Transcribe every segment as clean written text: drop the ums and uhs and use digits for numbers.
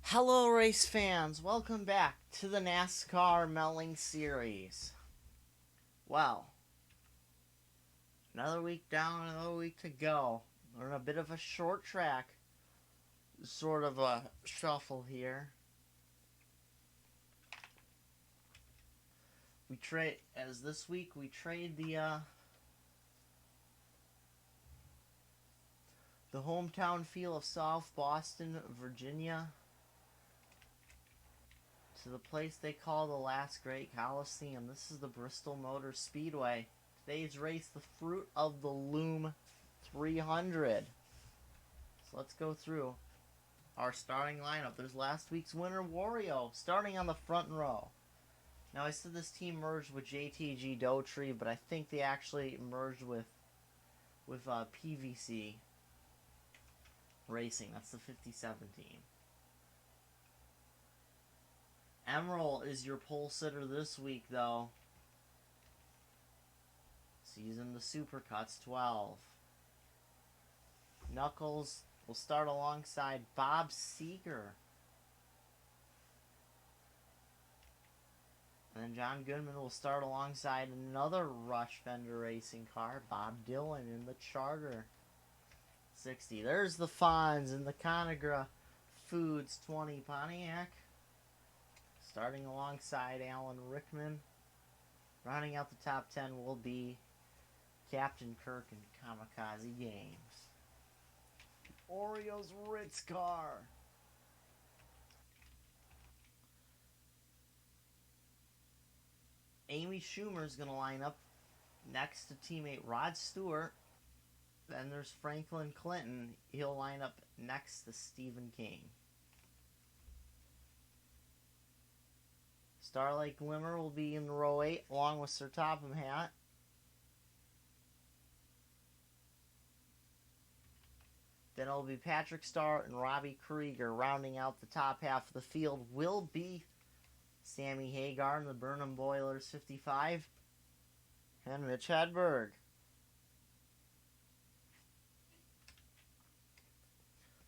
Hello, race fans. Welcome back to the NASCAR Melling Series. Well, another week down, another week to go. We're in a bit of a short track, sort of a shuffle here. We trade as this week we trade the hometown feel of South Boston, Virginia, to the place they call the Last Great Coliseum. This is the Bristol Motor Speedway. Today's race, the fruit of the Loom 300. So let's go through our starting lineup. There's last week's winner, Wario, starting on the front row. Now, I said this team merged with JTG Dotree, but I think they actually merged with PVC Racing. That's the 57 team. Emerald is your pole sitter this week, though. Season the Supercuts 12. Knuckles will start alongside Bob Seeger. And then John Goodman will start alongside another Rush Fender Racing car, Bob Dylan in the Charter 60. There's the Fonz in the Conagra Foods 20 Pontiac. Starting alongside Alan Rickman. Rounding out the top 10 will be Captain Kirk and Kamikaze Games. Oreo's Ritz car. Amy Schumer's going to line up next to teammate Rod Stewart. Then there's Franklin Clinton. He'll line up next to Stephen King. Starlight Glimmer will be in row 8 along with Sir Topham Hatt. Then it'll be Patrick Starr and Robbie Krieger. Rounding out the top half of the field will be Sammy Hagar and the Burnham Boilers 55. And Mitch Hedberg.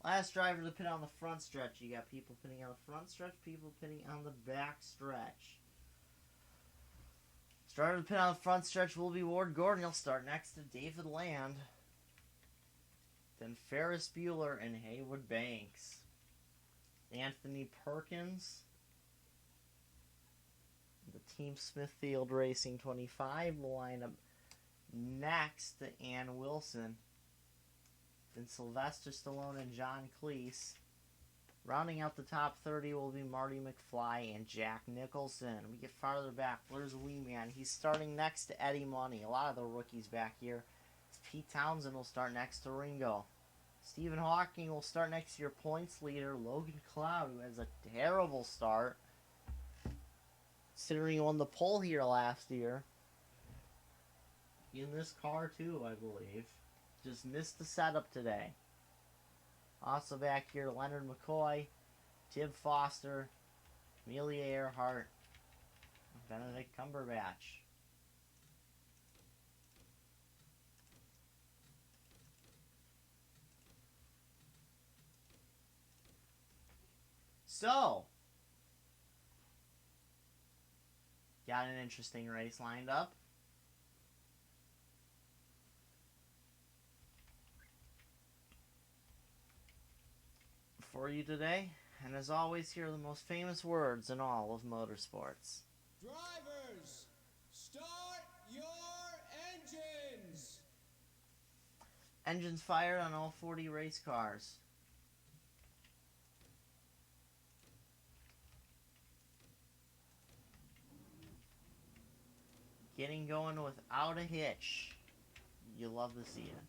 Last driver to pit on the front stretch. You got people pitting on the front stretch, people pitting on the back stretch. Driver to pit on the front stretch will be Ward Gordon. He'll start next to David Land. Then Ferris Bueller and Haywood Banks. Anthony Perkins. The Team Smithfield Racing 25 will line up next to Ann Wilson. Then Sylvester Stallone and John Cleese. Rounding out the top 30 will be Marty McFly and Jack Nicholson. We get farther back. There's Wee Man. He's starting next to Eddie Money. A lot of the rookies back here. Pete Townsend will start next to Ringo. Stephen Hawking will start next to your points leader, Logan Cloud, who has a terrible start, considering he won the pole here last year. In this car, too, I believe. Just missed the setup today. Also back here, Leonard McCoy, Tib Foster, Amelia Earhart, Benedict Cumberbatch. So, got an interesting race lined up. For you today, and as always, here are the most famous words in all of motorsports. Drivers, start your engines! Engines fired on all 40 race cars. Getting going without a hitch. You love to see it.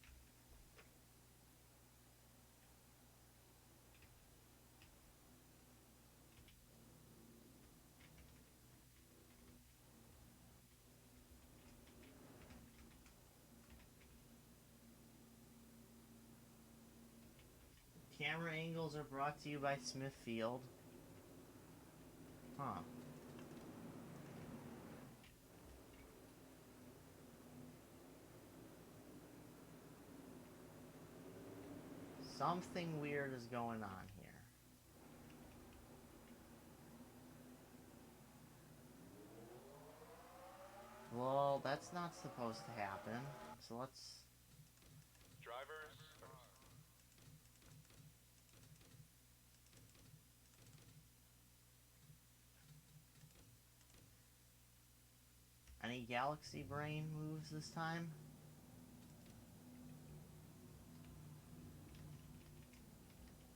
Camera angles are brought to you by Smithfield. Huh. Something weird is going on here. that's not supposed to happen. So let's... Drivers. Any Galaxy Brain moves this time?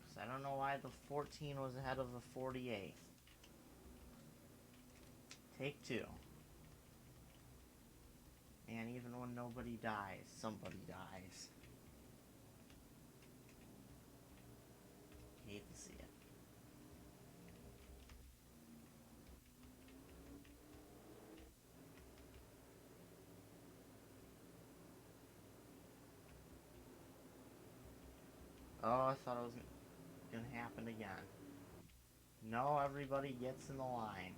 Because I don't know why the 14 was ahead of the 48. Take two. And even when nobody dies, somebody dies. Hate to see it. Oh, I thought it was gonna happen again. No, everybody gets in the line.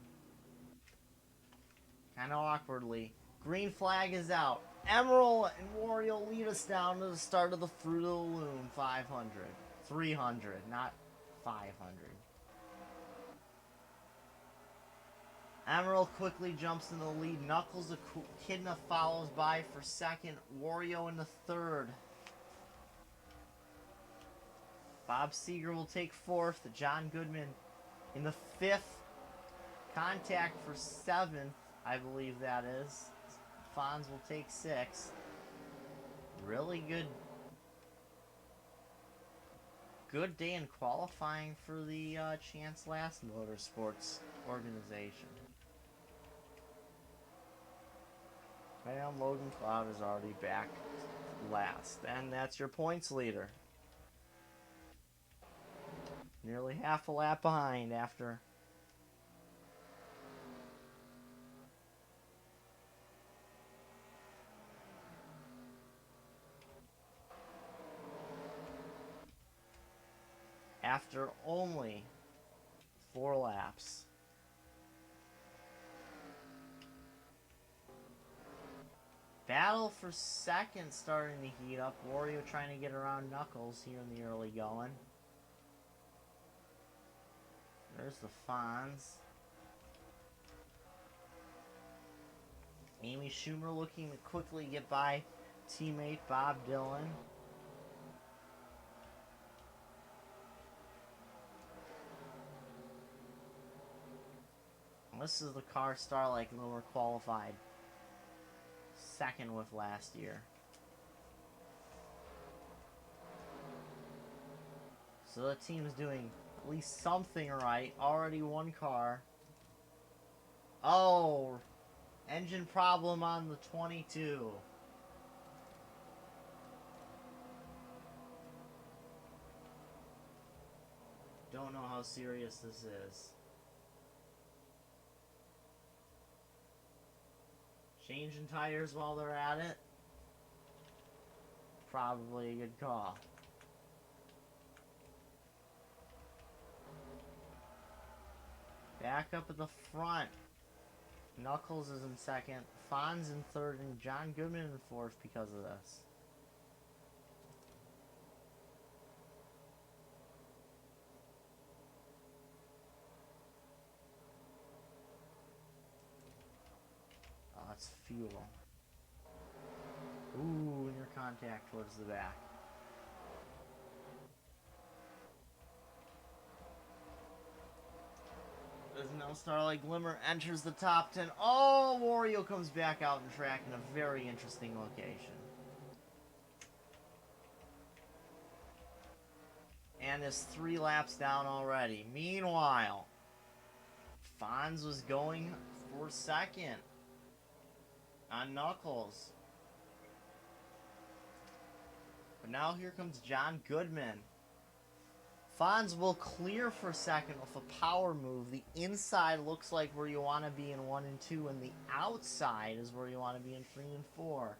Kind of awkwardly. Green flag is out. Emerald and Wario lead us down to the start of the Fruit of the Loom 500. 300, not 500. Emerald quickly jumps in the lead. Knuckles Echidna follows by for second. Wario in the third. Bob Seger will take fourth. John Goodman in the fifth. Contact for seventh, I believe that is. Fonz will take sixth. Really good day in qualifying for the Chance Last Motorsports organization. And Logan Cloud is already back last. And that's your points leader. Nearly half a lap behind after only 4 laps. Battle for second starting to heat up. Wario trying to get around Knuckles here in the early going. There's the Fonz. Amy Schumer looking to quickly get by teammate Bob Dylan. This is the car Starlight Loomer qualified second with last year. So the team's doing at least something right. Already one car. Oh, engine problem on the 22. Don't know how serious this is. Changing tires while they're at it? Probably a good call. Back up at the front. Knuckles is in second. Fonz in third. And John Goodman in fourth because of this. Oh, that's fuel. Ooh, near contact towards the back. As now Starlight Glimmer enters the top 10. Oh, Wario comes back out in track in a very interesting location. And is 3 laps down already. Meanwhile, Fonz was going for second on Knuckles. But now here comes John Goodman. Fonz will clear for second with a power move. The inside looks like where you want to be in 1 and 2, and the outside is where you want to be in 3 and 4.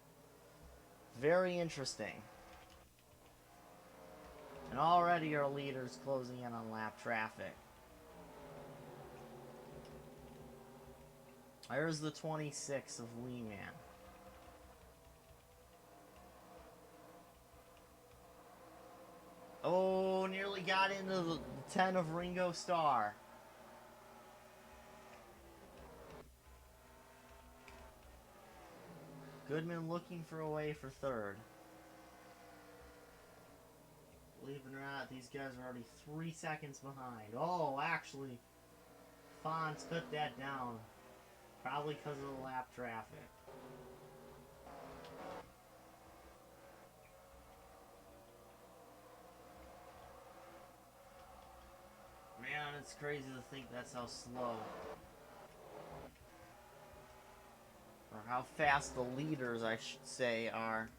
Very interesting. And already our leader's closing in on lap traffic. There's the 26 of Wee Man. Oh, nearly got into the 10 of Ringo Starr. Goodman looking for a way for third. Believe it or not, these guys are already 3 seconds behind. Oh, actually, Fonz cut that down. Probably because of the lap traffic. Man, it's crazy to think that's how slow. Or how fast the leaders, I should say, are.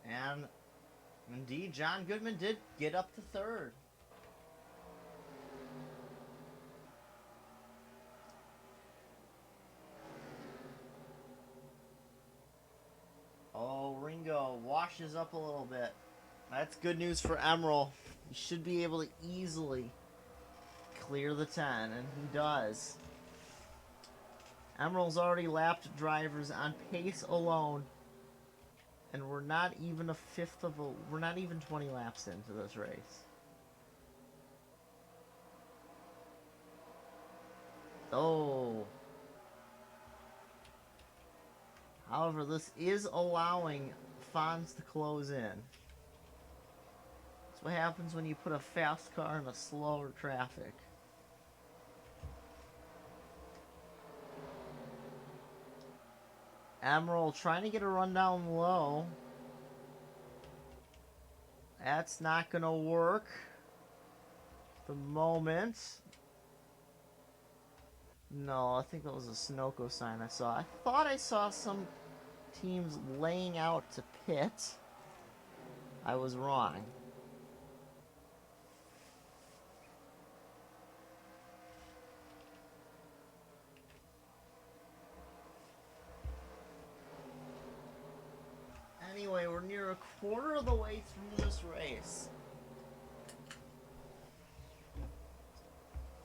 And indeed, John Goodman did get up to third. Oh, Ringo washes up a little bit. That's good news for Emerald. He should be able to easily clear the 10, and he does. Emerald's already lapped drivers on pace alone, and we're not even we're not even 20 laps into this race. Oh. However, this is allowing Fonz to close in. That's what happens when you put a fast car in a slower traffic. Emerald trying to get a run down low. That's not going to work at the moment. No, I think that was a Sunoco sign I saw. I thought I saw some teams laying out to pit. I was wrong. Anyway, we're near a quarter of the way through this race.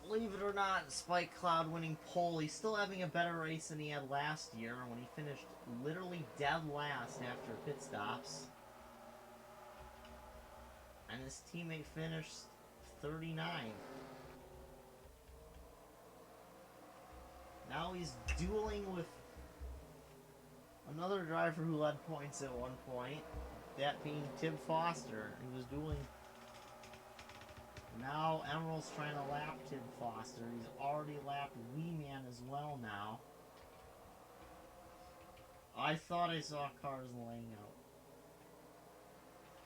Believe it or not, Spike Cloud winning pole. He's still having a better race than he had last year when he finished literally dead last after pit stops. And his teammate finished 39. Now he's dueling with another driver who led points at one point, that being Tim Foster. He was dueling. Now Emerald's trying to lap Tim Foster. He's already lapped Wee Man as well now. I thought I saw cars laying out.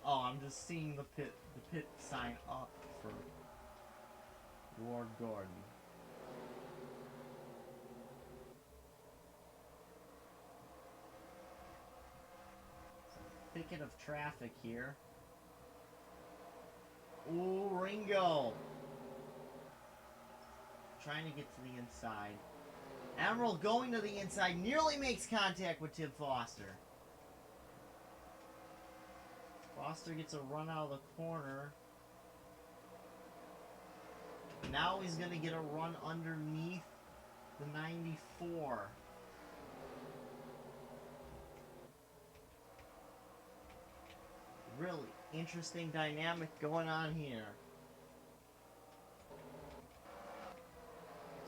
Oh, I'm just seeing the pit sign up for Ward Gordon. Thicket of traffic here. Ooh, Ringo. Trying to get to the inside. Emerald going to the inside. Nearly makes contact with Tim Foster. Foster gets a run out of the corner. Now he's going to get a run underneath the 94. Really interesting dynamic going on here.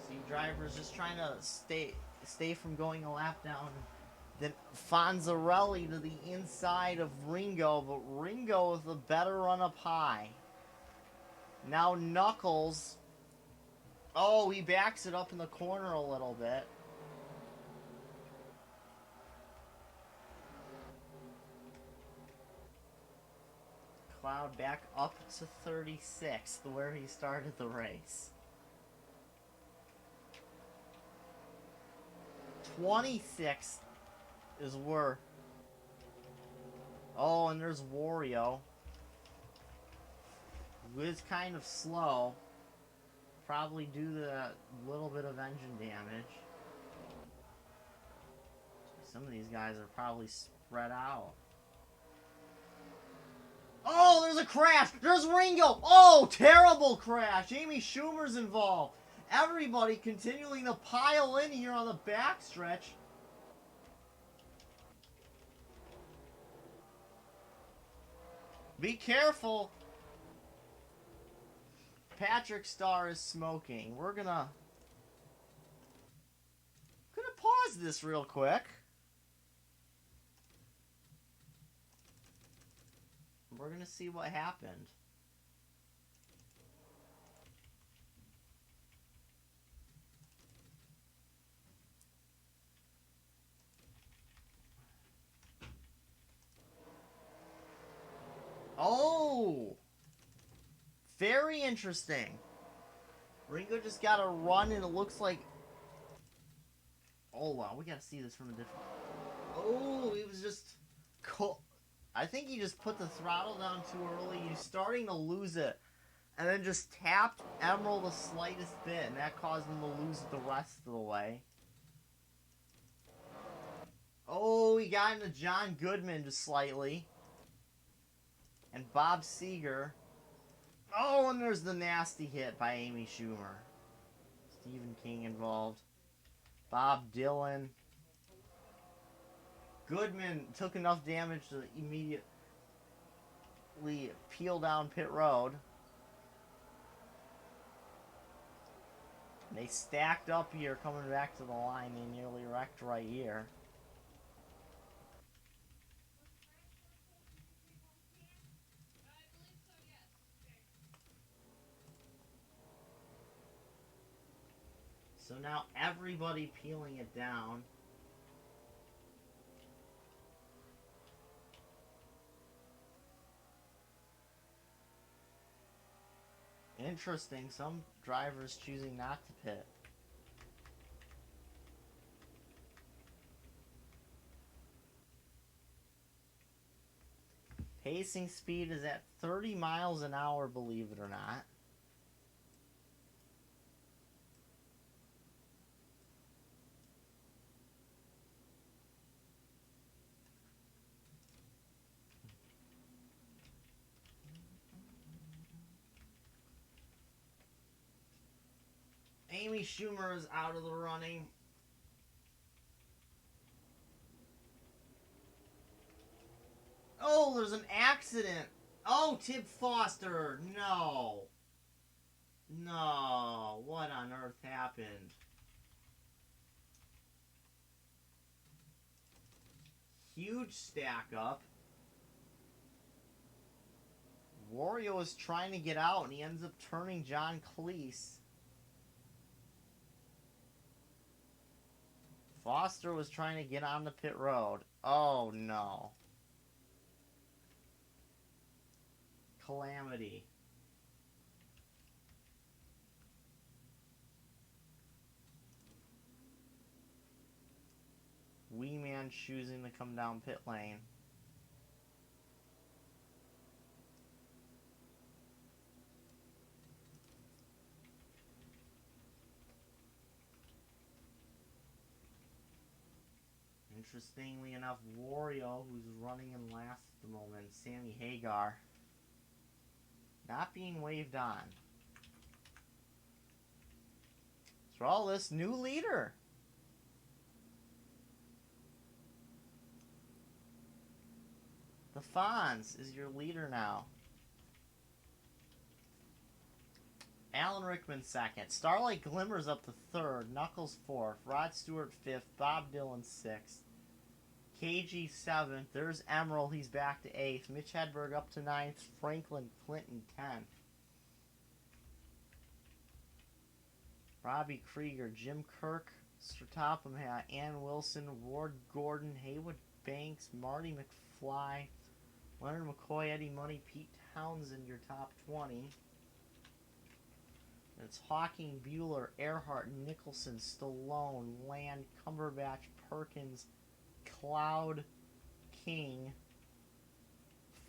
See drivers just trying to stay from going a lap down. Then Fonzarelli to the inside of Ringo, but Ringo with a better run up high. Now Knuckles. Oh, he backs it up in the corner a little bit. Cloud back up to 36th, where he started the race. 26th is where... Oh, and there's Wario. Who is kind of slow. Probably due to a little bit of engine damage. Some of these guys are probably spread out. Oh, there's a crash. There's Ringo. Oh, terrible crash. Amy Schumer's involved. Everybody continuing to pile in here on the backstretch. Be careful. Patrick Starr is smoking. We're gonna pause pause this real quick. We're going to see what happened. Oh! Very interesting. Ringo just got a run and it looks like... Oh, wow. We got to see this from a different... Oh, he was just... I think he just put the throttle down too early. He's starting to lose it. And then just tapped Emerald the slightest bit. And that caused him to lose it the rest of the way. Oh, he got into John Goodman just slightly. And Bob Seger. Oh, and there's the nasty hit by Amy Schumer. Stephen King involved. Bob Dylan. Goodman took enough damage to immediately peel down pit road. And they stacked up here coming back to the line. They nearly wrecked right here. So now everybody peeling it down. Interesting, some drivers choosing not to pit. Pacing speed is at 30 miles an hour, believe it or not. Amy Schumer is out of the running. Oh, there's an accident. Oh, Tib Foster. No. No. What on earth happened? Huge stack up. Wario is trying to get out, and he ends up turning John Cleese. Foster was trying to get on the pit road. Oh, no. Calamity. Wee Man choosing to come down pit lane. Interestingly enough, Wario, who's running in last at the moment, Sammy Hagar, not being waved on. Through all this, new leader. The Fonz is your leader now. Alan Rickman second. Starlight Glimmers up to third. Knuckles fourth. Rod Stewart fifth. Bob Dylan sixth. KG seventh. There's Emerald. He's back to eighth. Mitch Hedberg up to ninth. Franklin Clinton 10th. Robbie Krieger. Jim Kirk. Topham hat. Ann Wilson. Ward Gordon. Haywood Banks. Marty McFly. Leonard McCoy. Eddie Money. Pete Townsend. Your top 20. It's Hawking, Bueller, Earhart, Nicholson, Stallone, Land, Cumberbatch, Perkins, Cloud, King,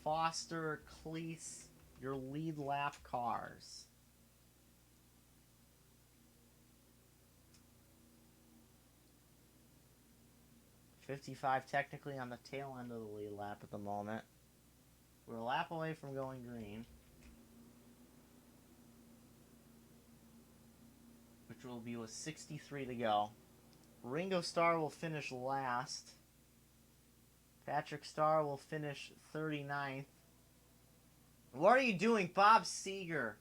Foster, Cleese, your lead lap cars. .55 technically on the tail end of the lead lap at the moment. We're a lap away from going green. Which will be with 63 to go. Ringo Starr will finish last. Patrick Starr will finish 39th. What are you doing, Bob Seger?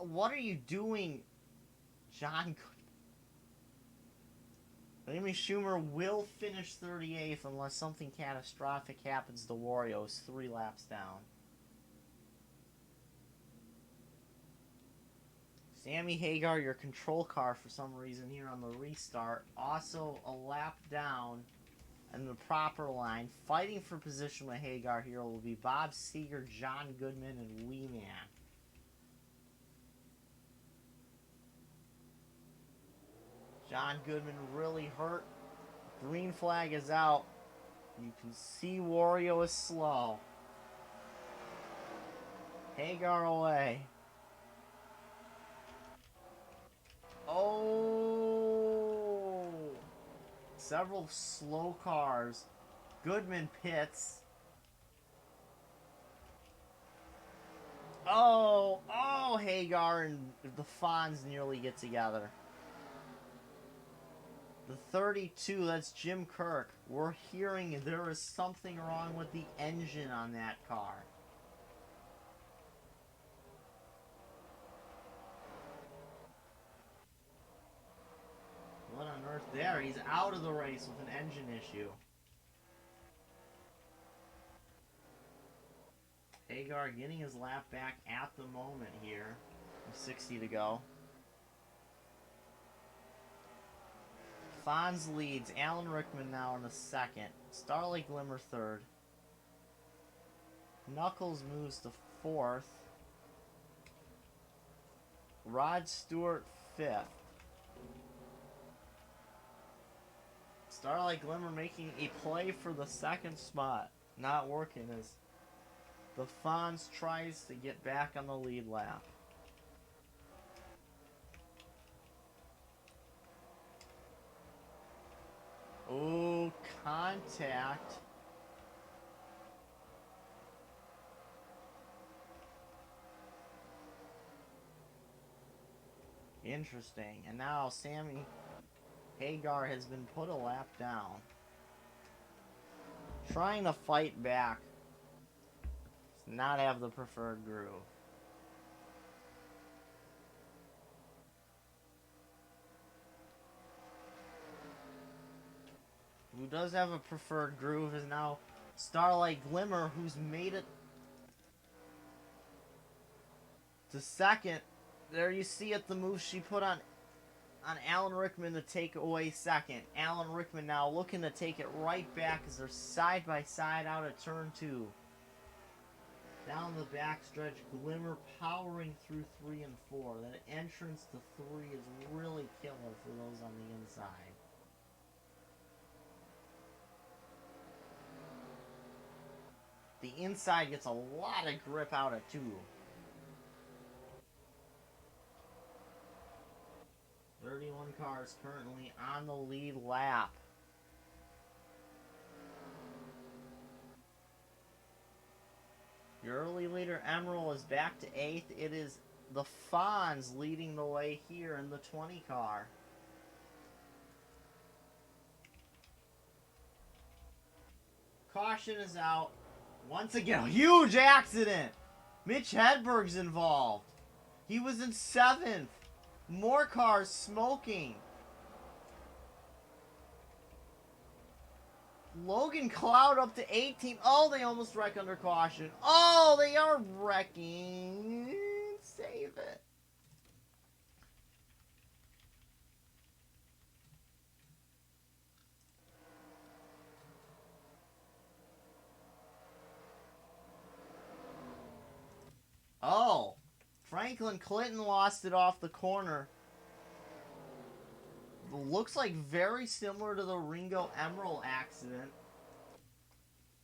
What are you doing, John Amy Schumer will finish 38th unless something catastrophic happens to Wario's 3 laps down. Sammy Hagar, your control car for some reason here on the restart, also a lap down in the proper line. Fighting for position with Hagar here will be Bob Seeger, John Goodman, and Wee Man. John Goodman really hurt. Green flag is out. You can see Wario is slow. Hagar away. Oh! Several slow cars. Goodman pits. Oh! Oh! Hagar and the Fonz nearly get together. The 32, that's Jim Kirk. We're hearing there is something wrong with the engine on that car. What on earth there? He's out of the race with an engine issue. Hagar getting his lap back at the moment here. 60 to go. Fonz leads. Alan Rickman now in the second. Starlight Glimmer third. Knuckles moves to fourth. Rod Stewart fifth. Starlight Glimmer making a play for the second spot. Not working as the Fonz tries to get back on the lead lap. Oh, contact. Interesting. And now Sammy Hagar has been put a lap down. Trying to fight back. Does not have the preferred groove. Who does have a preferred groove is now Starlight Glimmer, who's made it to second. There you see it, the move she put on Alan Rickman to take away second. Alan Rickman now looking to take it right back as they're side by side out of turn 2. Down the backstretch, Glimmer powering through 3 and 4. That entrance to 3 is really killer for those on the inside. The inside gets a lot of grip out of 2. .31 cars currently on the lead lap. Your early leader Emerald is back to 8th. It is the Fonz leading the way here in the 20 car. Caution is out. Once again, a huge accident. Mitch Hedberg's involved. He was in 7th. More cars smoking. Logan Cloud up to 18. Oh, they almost wreck under caution. Oh, they are wrecking. Save it. Oh, Franklin Clinton lost it off the corner. Looks like very similar to the Ringo Emerald accident.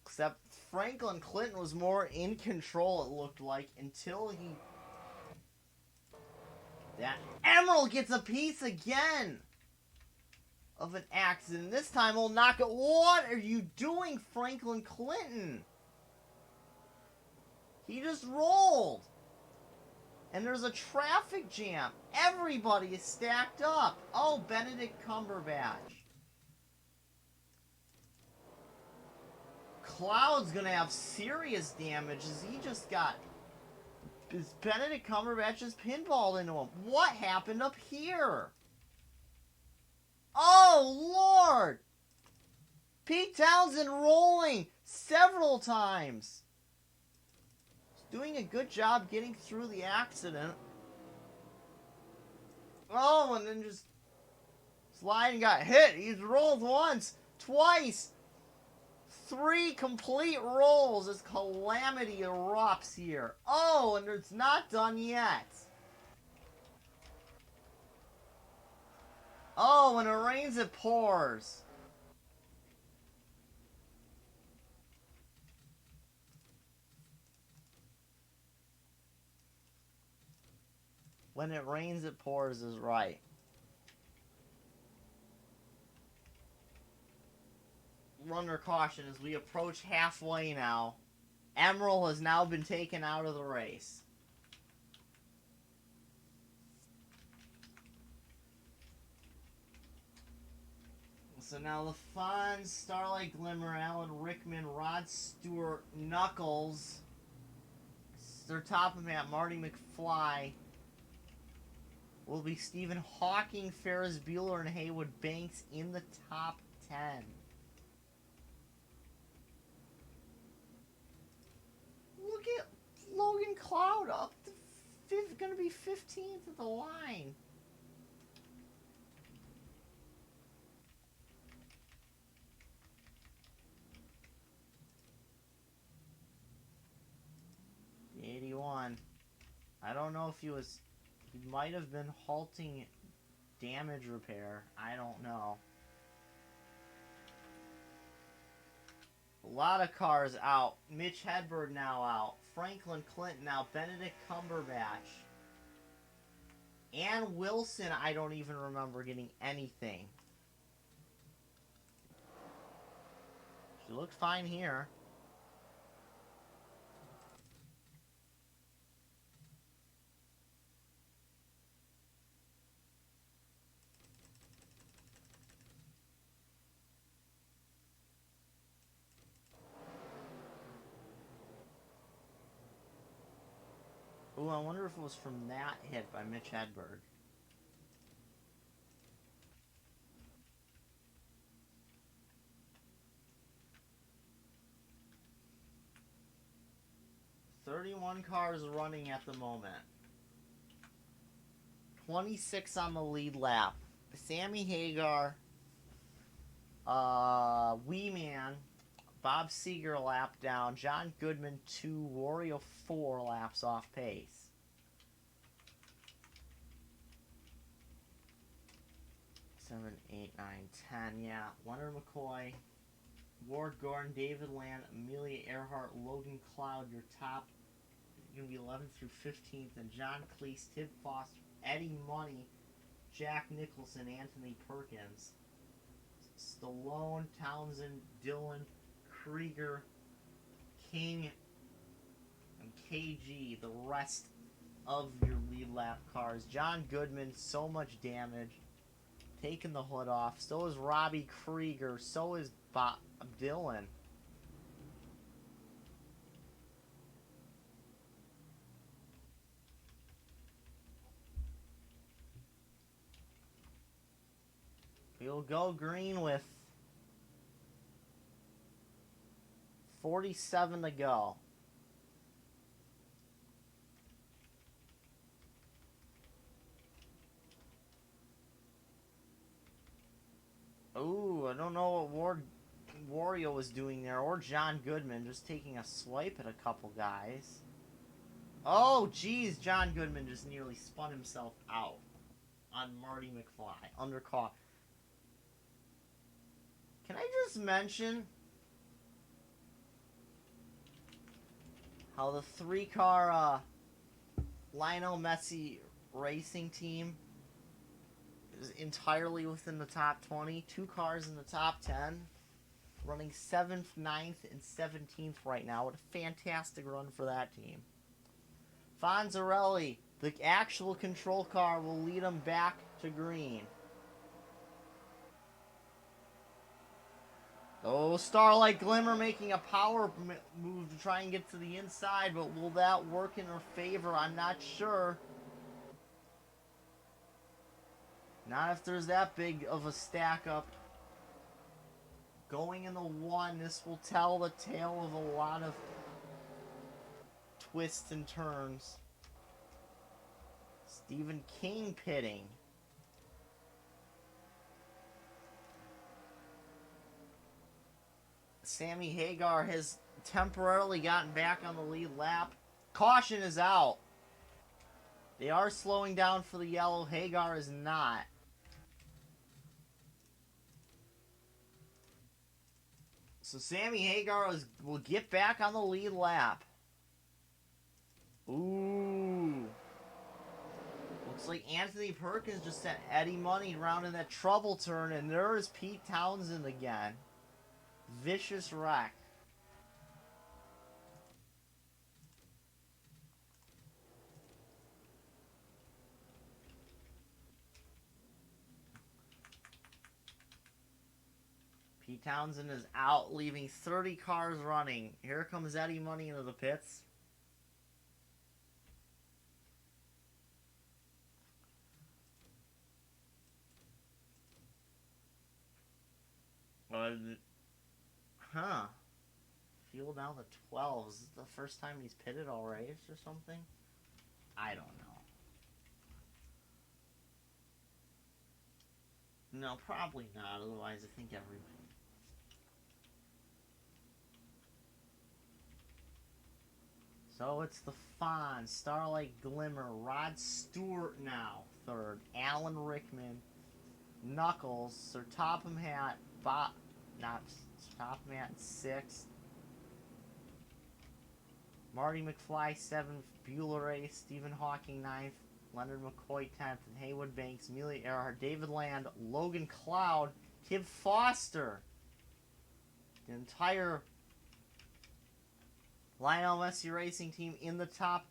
Except Franklin Clinton was more in control, it looked like, until he... That Emerald gets a piece again of an accident. This time he'll knock it. What are you doing, Franklin Clinton? He just rolled. And there's a traffic jam. Everybody is stacked up. Oh, Benedict Cumberbatch. Cloud's gonna have serious damage as he just got Is Benedict Cumberbatch just pinballed into him? What happened up here? Oh, Lord! Pete Townsend rolling several times. He's doing a good job getting through the accident. Oh, and then just sliding, got hit. He's rolled once, twice, 3 complete rolls as calamity erupts here. Oh, and it's not done yet. Oh, when it rains, it pours. When it rains, it pours is right. Under caution as we approach halfway now. Emerald has now been taken out of the race. So now the Fonz, Starlight Glimmer, Alan Rickman, Rod Stewart, Knuckles. They're topping at Marty McFly. Will be Stephen Hawking, Ferris Bueller, and Haywood Banks in the top 10. Look at Logan Cloud up to going to be 15th at the line. The 81. I don't know if he might have been halting damage repair. I don't know. A lot of cars out. Mitch Hedberg now out. Franklin Clinton out. Benedict Cumberbatch. Ann Wilson, I don't even remember getting anything. She looked fine here. Ooh, I wonder if it was from that hit by Mitch Hedberg. "31 cars running at the moment. 26 on the lead lap. Sammy Hagar, Wee Man, Bob Seeger lap down, John Goodman 2, Wario 4 laps off pace. Seven, 8, 9, 10, yeah. Leonard McCoy, Ward Gordon, David Land, Amelia Earhart, Logan Cloud, your top, going to be 11th through 15th, and John Cleese, Tib Foster, Eddie Money, Jack Nicholson, Anthony Perkins, Stallone, Townsend, Dillon, Krieger, King, and KG, the rest of your lead lap cars. John Goodman, so much damage, taking the hood off. So is Robbie Krieger, so is Bob Dillon. We'll go green with 47 to go. Ooh, I don't know what Wario was doing there, or John Goodman, just taking a swipe at a couple guys. Oh, geez, John Goodman just nearly spun himself out on Marty McFly, undercaught. Can I just mention how the 3-car Lionel Messi racing team is entirely within the top 20? 2 cars in the top 10, running 7th, 9th, and 17th right now. What a fantastic run for that team. Fonzarelli, the actual control car, will lead them back to green. Oh, Starlight Glimmer making a power move to try and get to the inside, but will that work in her favor? I'm not sure. Not if there's that big of a stack up. Going in the one, this will tell the tale of a lot of twists and turns. Stephen King pitting. Sammy Hagar has temporarily gotten back on the lead lap. Caution is out. They are slowing down for the yellow. Hagar is not. So Sammy Hagar will get back on the lead lap. Ooh. Looks like Anthony Perkins just sent Eddie Money around in that trouble turn, and there is Pete Townsend again. Vicious wreck. Pete Townsend is out, leaving 30 cars running. Here comes Eddie Money into the pits. Fuel down to 12. Is this the first time he's pitted all race or something? I don't know. No, probably not. Otherwise, I think everybody... So it's the Fawn, Starlight Glimmer, Rod Stewart now, third, Alan Rickman, Knuckles, Sir Topham Hatt, Sir Topham Hatt, sixth, Marty McFly, seventh, Bueller eighth, Stephen Hawking, ninth, Leonard McCoy, 10th, and Haywood Banks, Amelia Earhart, David Land, Logan Cloud, Kip Foster. The entire Lionel Messi Racing team in the top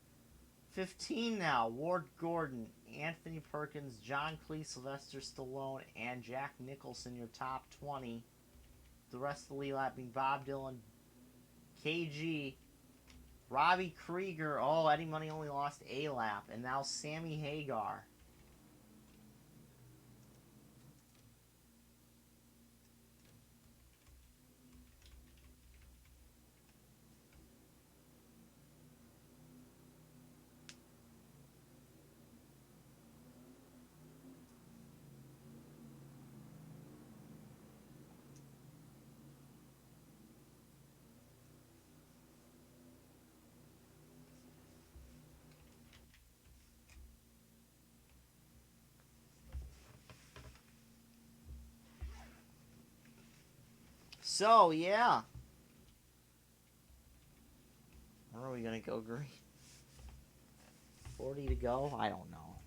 15 now. Ward Gordon, Anthony Perkins, John Cleese, Sylvester Stallone, and Jack Nicholson, your top 20. The rest of the lead lap being Bob Dylan, KG, Robbie Krieger. Oh, Eddie Money only lost a lap. And now Sammy Hagar. So, yeah. Where are we going to go, Green? 40 to go? I don't know.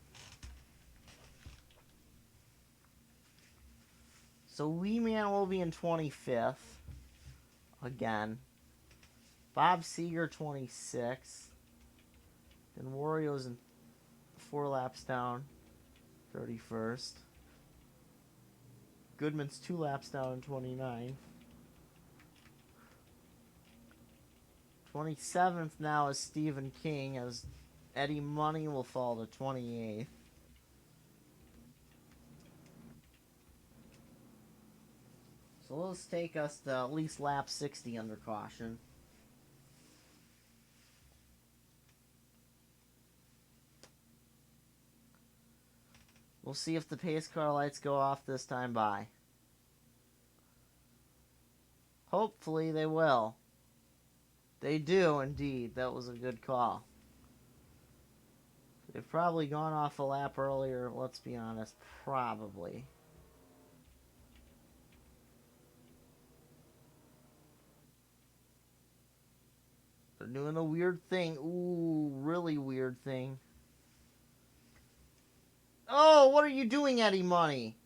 So, Wee Man will be in 25th. Again. Bob Seeger, 26th. Then Wario's in 4 laps down, 31st. Goodman's 2 laps down in 29th. 27th now is Stephen King, as Eddie Money will fall to 28th. So let's take us to at least lap 60 under caution. We'll see if the pace car lights go off this time by. Hopefully they will. They do, indeed. That was a good call. They've probably gone off a lap earlier, let's be honest. Probably. They're doing a weird thing. Ooh, really weird thing. Oh, what are you doing, Eddie Money?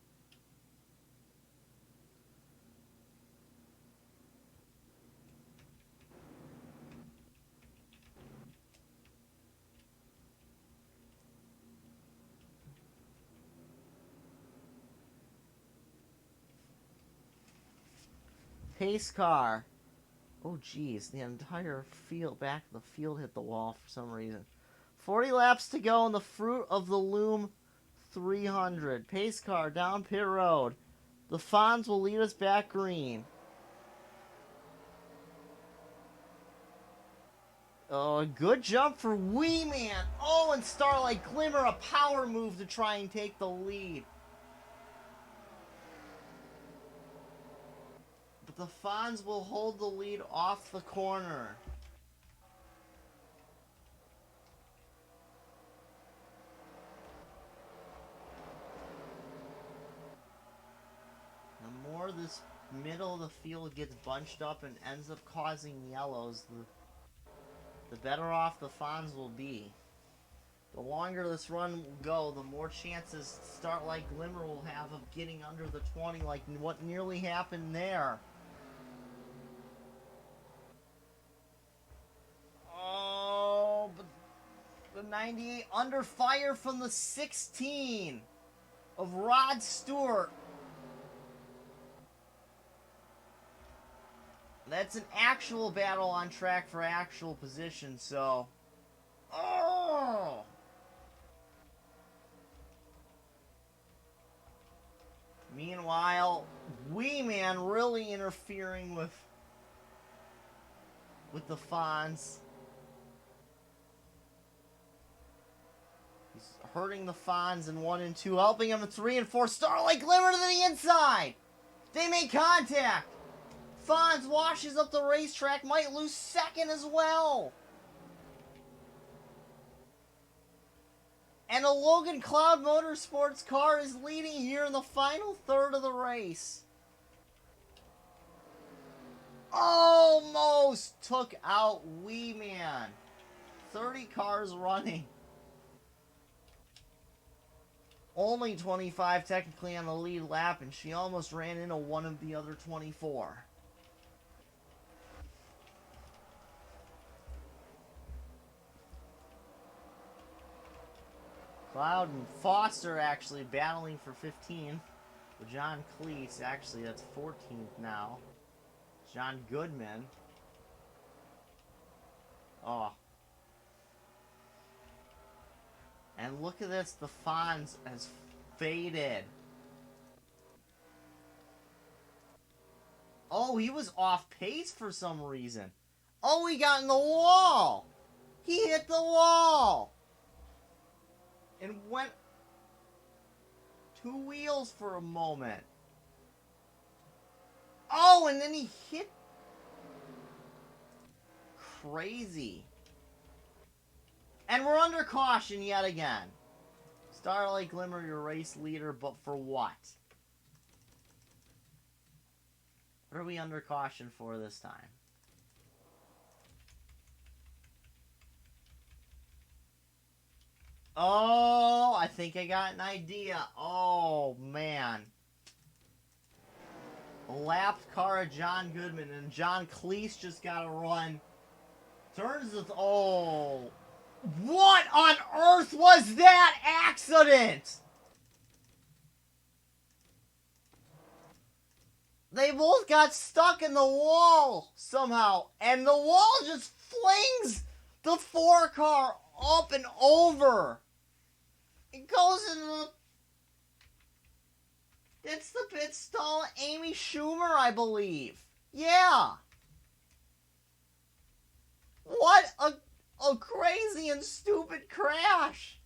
Pace car. Oh, geez. The entire field, back of the field hit the wall for some reason. 40 laps to go in the fruit of the Loom 300. Pace car down pit road. The Fonz will lead us back green. Oh, a good jump for Wee Man. Oh, and Starlight Glimmer, a power move to try and take the lead. But the Fonz will hold the lead off the corner. The more this middle of the field gets bunched up and ends up causing yellows, the better off the Fonz will be. The longer this run will go, the more chances Starlight Glimmer will have of getting under the 20, like what nearly happened there. Oh, but the 98 under fire from the 16 of Rod Stewart. That's an actual battle on track for actual position, so... Oh! Meanwhile, Wee Man really interfering with the Fonz. He's hurting the Fonz in 1 and 2, helping him in 3 and 4. Starlight Glimmer to the inside! They make contact! Fonz washes up the racetrack, might lose second as well. And a Logan Cloud Motorsports car is leading here in the final third of the race. Almost took out Wee Man. 30 cars running. Only 25 technically on the lead lap, and she almost ran into one of the other 24. Cloud and Foster actually battling for 15. With John Cleese, actually that's 14th now. John Goodman. Oh. And look at this, the Fonz has faded. Oh, he was off pace for some reason. Oh, he got in the wall. He hit the wall. And went 2 wheels for a moment. Oh, and then he hit. Crazy. And we're under caution yet again. Starlight Glimmer, your race leader, but for what? What are we under caution for this time? Oh, I think I got an idea. Oh, man. A lapped car of John Goodman, and John Cleese just got to run. Turns the... Oh. What on earth was that accident? They both got stuck in the wall somehow, and the wall just flings the 4 car up and over. It goes in the... It's the pit stall Amy Schumer, I believe. Yeah. What a crazy and stupid crash.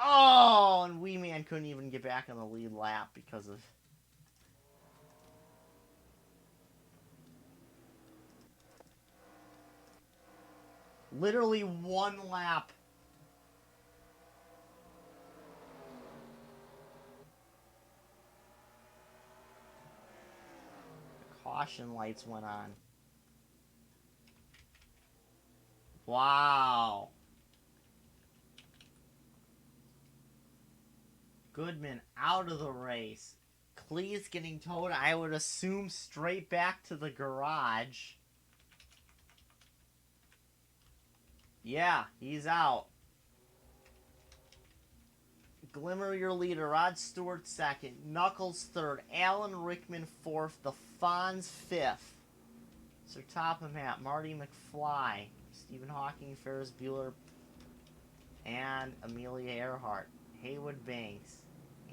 Oh, and Wee Man couldn't even get back on the lead lap because of... Literally 1 lap. The caution lights went on. Wow. Goodman out of the race. Cleese getting towed, I would assume, straight back to the garage. Yeah, he's out. Glimmer your leader, Rod Stewart second, Knuckles third, Alan Rickman fourth, the Fonz fifth, Sir Topham Hatt, Marty McFly, Stephen Hawking, Ferris Bueller, and Amelia Earhart, Haywood Banks,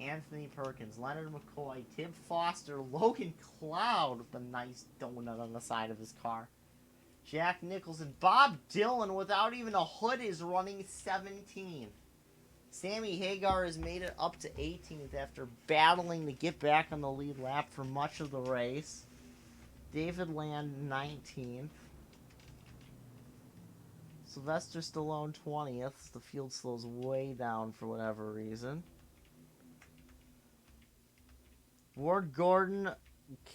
Anthony Perkins, Leonard McCoy, Tim Foster, Logan Cloud with a nice donut on the side of his car, Jack Nicholson, Bob Dylan without even a hood is running 17th. Sammy Hagar has made it up to 18th after battling to get back on the lead lap for much of the race. David Land 19th. Sylvester Stallone 20th. The field slows way down for whatever reason. Ward Gordon,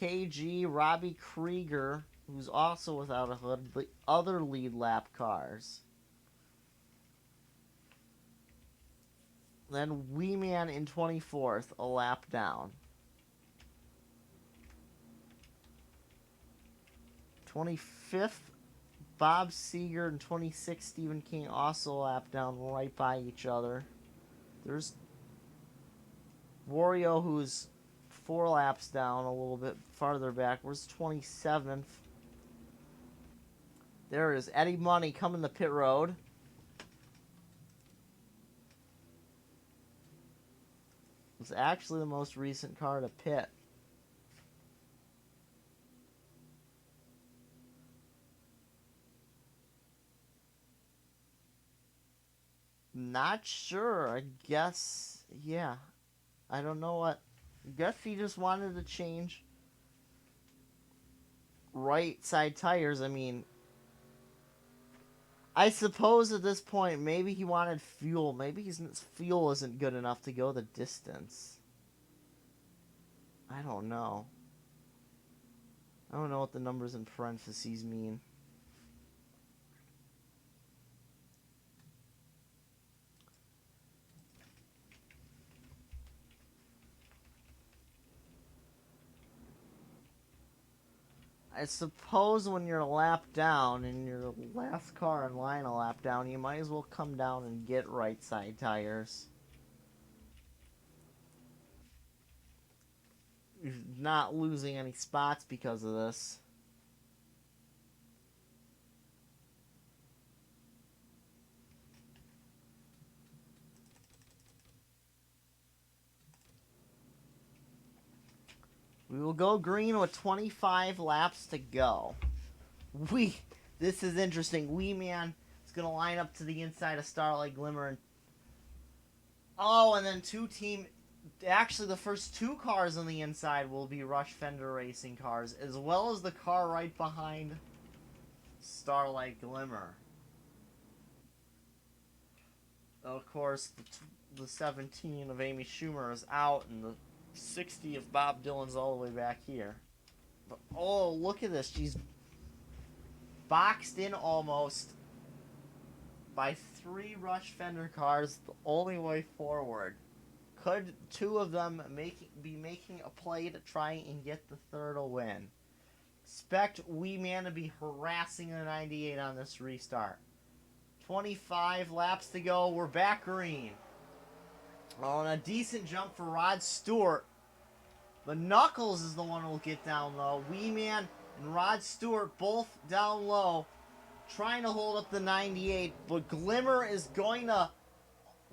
KG, Robbie Krieger, who's also without a hood, the other lead lap cars. Then Wee Man in 24th, a lap down. 25th, Bob Seeger, and 26th, Stephen King, also a lap down, right by each other. There's Wario, who's 4 laps down, a little bit farther back. Where's 27th? There is Eddie Money coming the pit road. It's actually the most recent car to pit. Not sure. I guess, yeah. I don't know what. I guess he just wanted to change right side tires. I mean, I suppose at this point, maybe he wanted fuel. Maybe his fuel isn't good enough to go the distance. I don't know. I don't know what the numbers in parentheses mean. I suppose when you're a lap down and you're the last car in line a lap down, you might as well come down and get right side tires. You're not losing any spots because of this. We will go green with 25 laps to go. This is interesting. Wee Man is going to line up to the inside of Starlight Glimmer. And then actually the first 2 cars on the inside will be Rush Fender Racing cars, as well as the car right behind Starlight Glimmer. Of course, the 17 of Amy Schumer is out, and the 60 of Bob Dylan's all the way back here. But, oh, look at this. She's boxed in almost by 3 Rush Fender cars the only way forward. Could 2 of them be making a play to try and get the 3rd win? Expect Wee Man to be harassing the 98 on this restart. 25 laps to go. We're back green. Oh, and a decent jump for Rod Stewart. But Knuckles is the one who will get down low. Wee Man and Rod Stewart both down low, trying to hold up the 98. But Glimmer is going to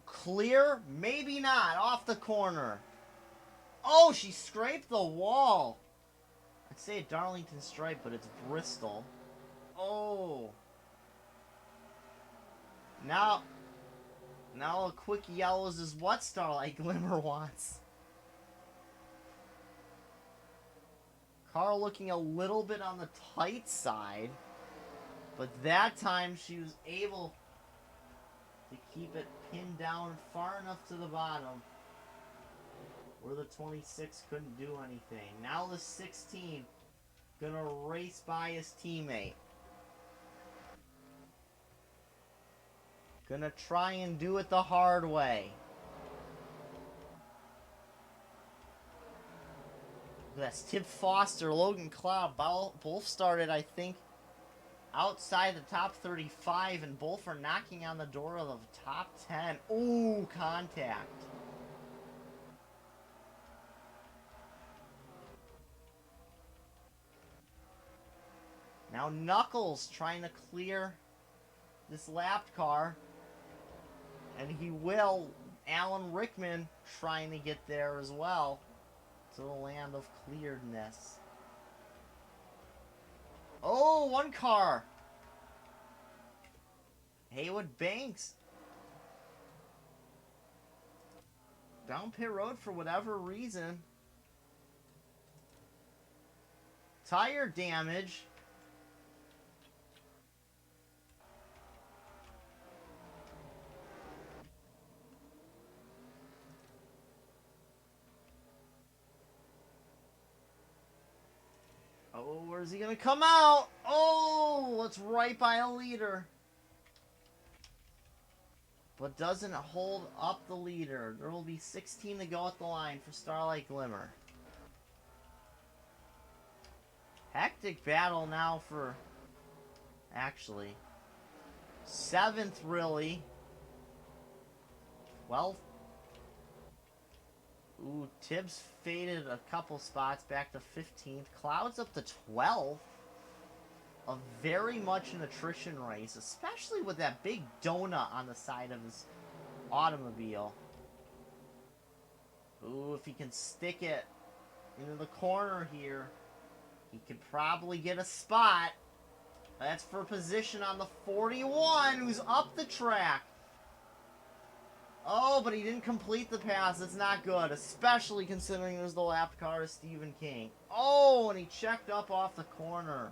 clear, maybe not, off the corner. Oh, she scraped the wall. I'd say Darlington Stripe, but it's Bristol. Oh. Now a quick yellows is what Starlight Glimmer wants. Car looking a little bit on the tight side, but that time she was able to keep it pinned down far enough to the bottom where the 26 couldn't do anything. Now the 16 gonna race by his teammate. Gonna try and do it the hard way. That's Tip Foster, Logan Cloud. Both started, I think, outside the top 35, and both are knocking on the door of the top 10. Ooh, contact. Now Knuckles trying to clear this lapped car. And he will. Alan Rickman trying to get there as well. To the land of clearedness. Oh, one car. Haywood Banks. Down pit road for whatever reason. Tire damage. Oh, where's he gonna come out? Oh, it's right by a leader. But doesn't hold up the leader. There will be 16 to go at the line for Starlight Glimmer. Hectic battle now for... Actually. 7th, really. 12th. Ooh, Tibbs faded a couple spots back to 15th. Cloud's up to 12th. A very much an attrition race, especially with that big donut on the side of his automobile. Ooh, if he can stick it into the corner here, he could probably get a spot. That's for position on the 41, who's up the track. Oh, but he didn't complete the pass. That's not good, especially considering there's the lapped car of Stephen King. Oh, and he checked up off the corner.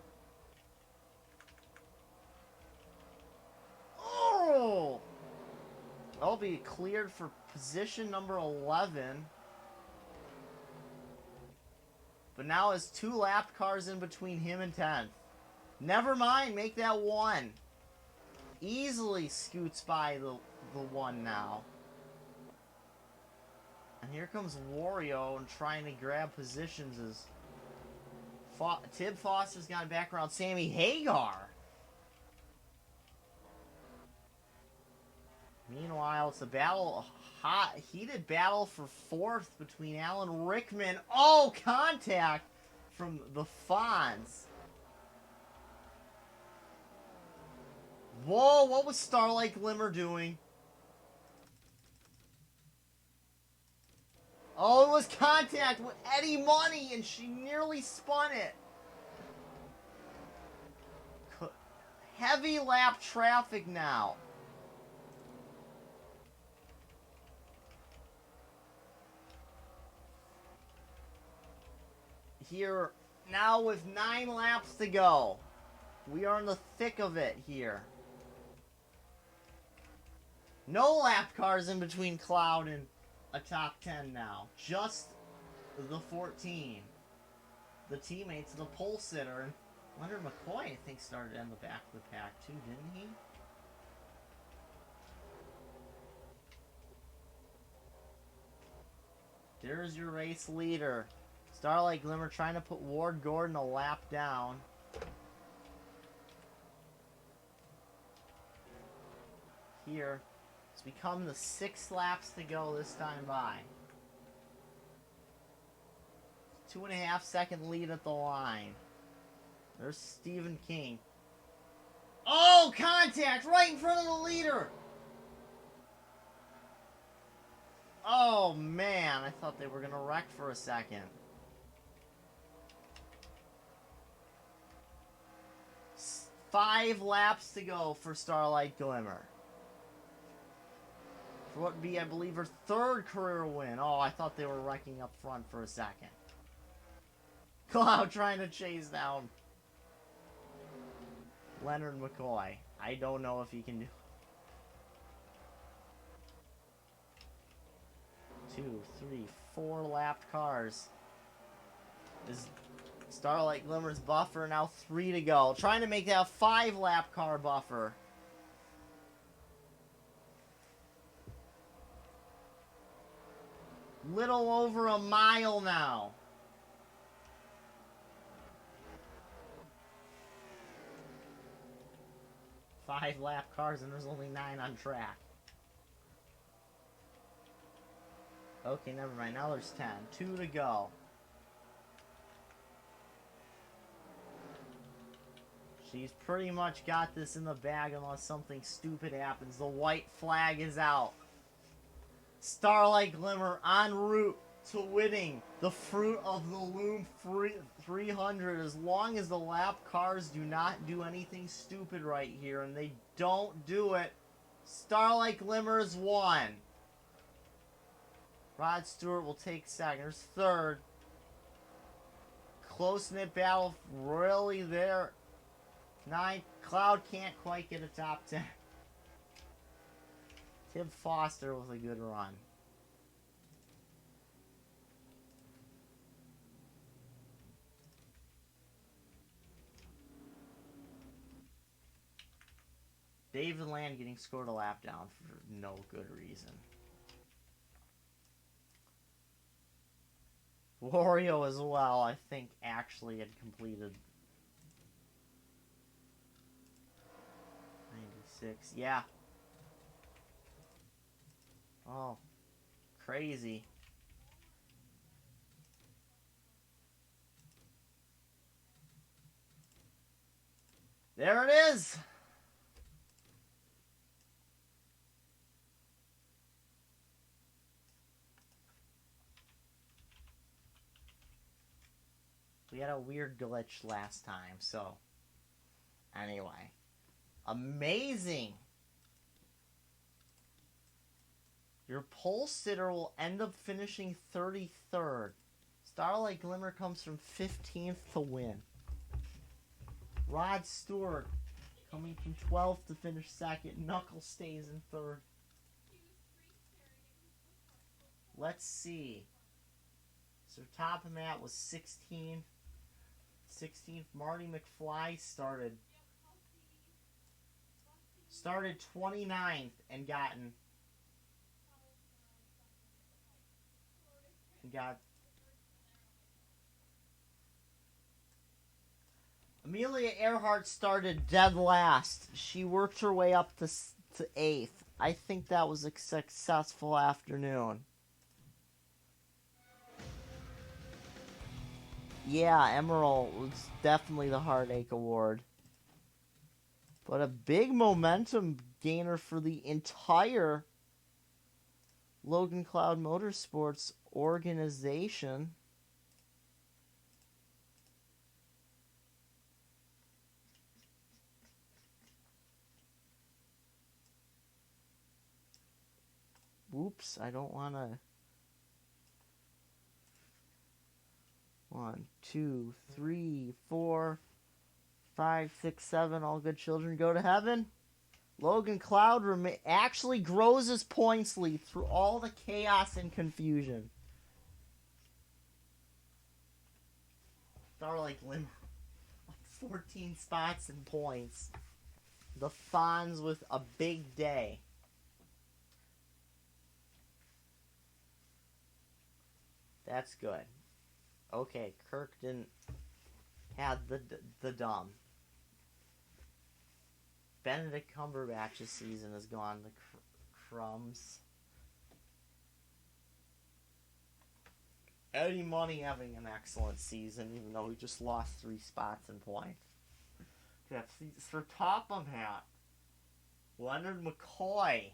Oh! That'll be cleared for position number 11. But now has 2 lapped cars in between him and 10th. Never mind, make that 1. Easily scoots by the 1 now. And here comes Wario and trying to grab positions as Tib Foster's got it back around Sammy Hagar. Meanwhile, it's a battle, a hot, heated battle for 4th between Alan Rickman. Oh, contact from the Fonz. Whoa, what was Starlight Glimmer doing? Oh, it was contact with Eddie Money, and she nearly spun it. Heavy lap traffic now. Here, now with 9 laps to go. We are in the thick of it here. No lap cars in between Cloud and a top 10 now. Just the 14. The teammates, the pole sitter. And Leonard McCoy, I think, started in the back of the pack too, didn't he? There's your race leader. Starlight Glimmer trying to put Ward Gordon a lap down. Here. It's become the 6 laps to go this time by. 2.5 second lead at the line. There's Stephen King. Oh, contact right in front of the leader. Oh, man. I thought they were going to wreck for a second. 5 laps to go for Starlight Glimmer. For what would be, I believe, her 3rd career win. Oh, I thought they were wrecking up front for a second. Cloud trying to chase down Leonard McCoy. I don't know if he can do... 2, 3, 4 lapped cars. Is Starlight Glimmer's buffer, now 3 to go. Trying to make that a 5 lap car buffer. Little over a mile now. Five lap cars and there's only 9 on track. Okay, never mind. Now there's 10. 2 to go. She's pretty much got this in the bag unless something stupid happens. The white flag is out. Starlight Glimmer en route to winning the Fruit of the Loom 300. As long as the lap cars do not do anything stupid right here, and they don't do it, Starlight Glimmer is won. Rod Stewart will take second. There's third. Close-knit battle really there. 9. Cloud can't quite get a top 10. Tim Foster with a good run. David Land getting scored a lap down for no good reason. Wario as well, I think, actually had completed 96. Yeah. Oh, crazy. There it is. We had a weird glitch last time, so anyway. Amazing. Your pole sitter will end up finishing 33rd. Starlight Glimmer comes from 15th to win. Rod Stewart coming from 12th to finish second. Knuckles stays in third. Let's see. So top of that was 16th. 16th, Marty McFly started 29th and got Amelia Earhart started dead last. She worked her way up to 8th. I think that was a successful afternoon. Yeah, Emerald was definitely the Heartache Award. But a big momentum gainer for the entire Logan Cloud Motorsports organization. Whoops, I don't want to... 1, 2, 3, 4, 5, 6, 7. All good children go to heaven. Logan Cloud actually grows his points lead through all the chaos and confusion. Starlight Glimmer. 14 spots and points. The Fonz with a big day. That's good. Okay, Kirk didn't have the dumb. Benedict Cumberbatch's season has gone to crumbs. Eddie Money having an excellent season, even though he just lost 3 spots in points. That's for Topham Hat. Leonard McCoy.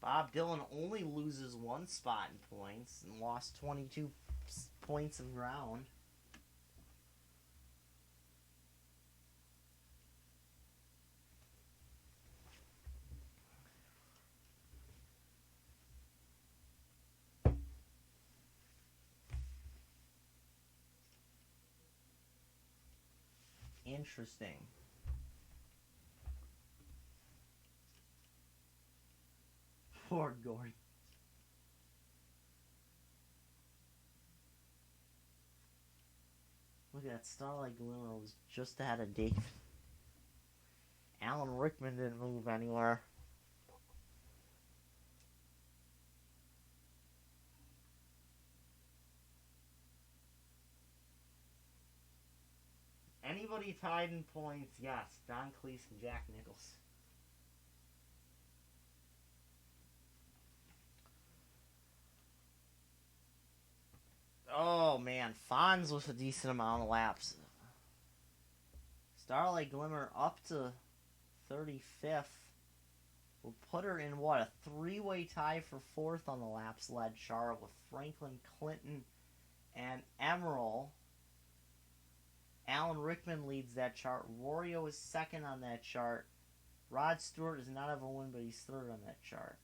Bob Dylan only loses 1 spot in points and lost 22 points of ground. Interesting. Poor Gordon. Look at that. Starlight Glimmer was just ahead of Dave. Alan Rickman didn't move anywhere. Anybody tied in points? Yes. Don Cleese and Jack Nicholson. Fonz with a decent amount of laps. Starlight Glimmer up to 35th. Will put her in, what, a three-way tie for 4th on the laps led chart with Franklin, Clinton, and Emerald. Alan Rickman leads that chart. Wario is second on that chart. Rod Stewart does not have a win, but he's third on that chart.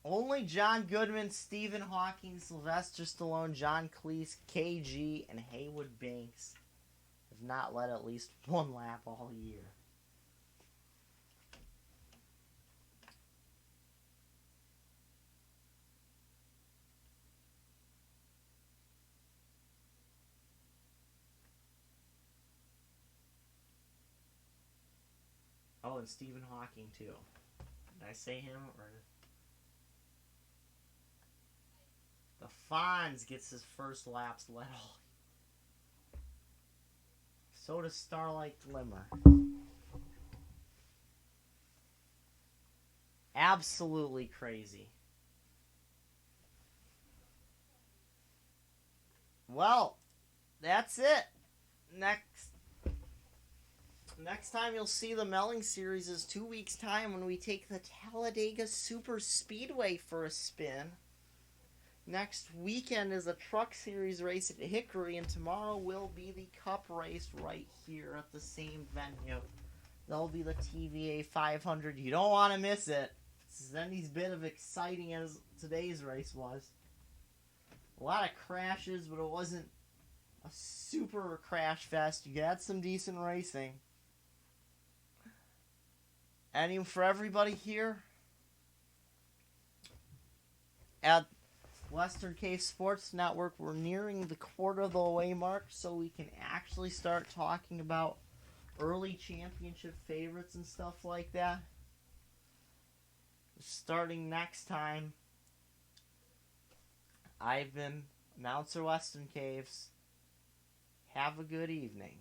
Only John Goodman, Stephen Hawking, Sylvester Stallone, John Cleese, KG, and Haywood Banks have not led at least one lap all year. Oh, and Stephen Hawking, too. Did I say him, or... The Fonz gets his first laps led all. So does Starlight Glimmer. Absolutely crazy. Well, that's it. Next time you'll see the Melling Series is 2 weeks' time when we take the Talladega Super Speedway for a spin. Next weekend is a Truck Series race at Hickory, and tomorrow will be the Cup race right here at the same venue. That'll be the TVA 500. You don't want to miss it. It's any bit of exciting as today's race was. A lot of crashes, but it wasn't a super crash fest. You had some decent racing. And for everybody here at WesternCaves Sports Network, we're nearing the quarter of the way mark, so we can actually start talking about early championship favorites and stuff like that. Starting next time, I've been Announcer WesternCaves. Have a good evening.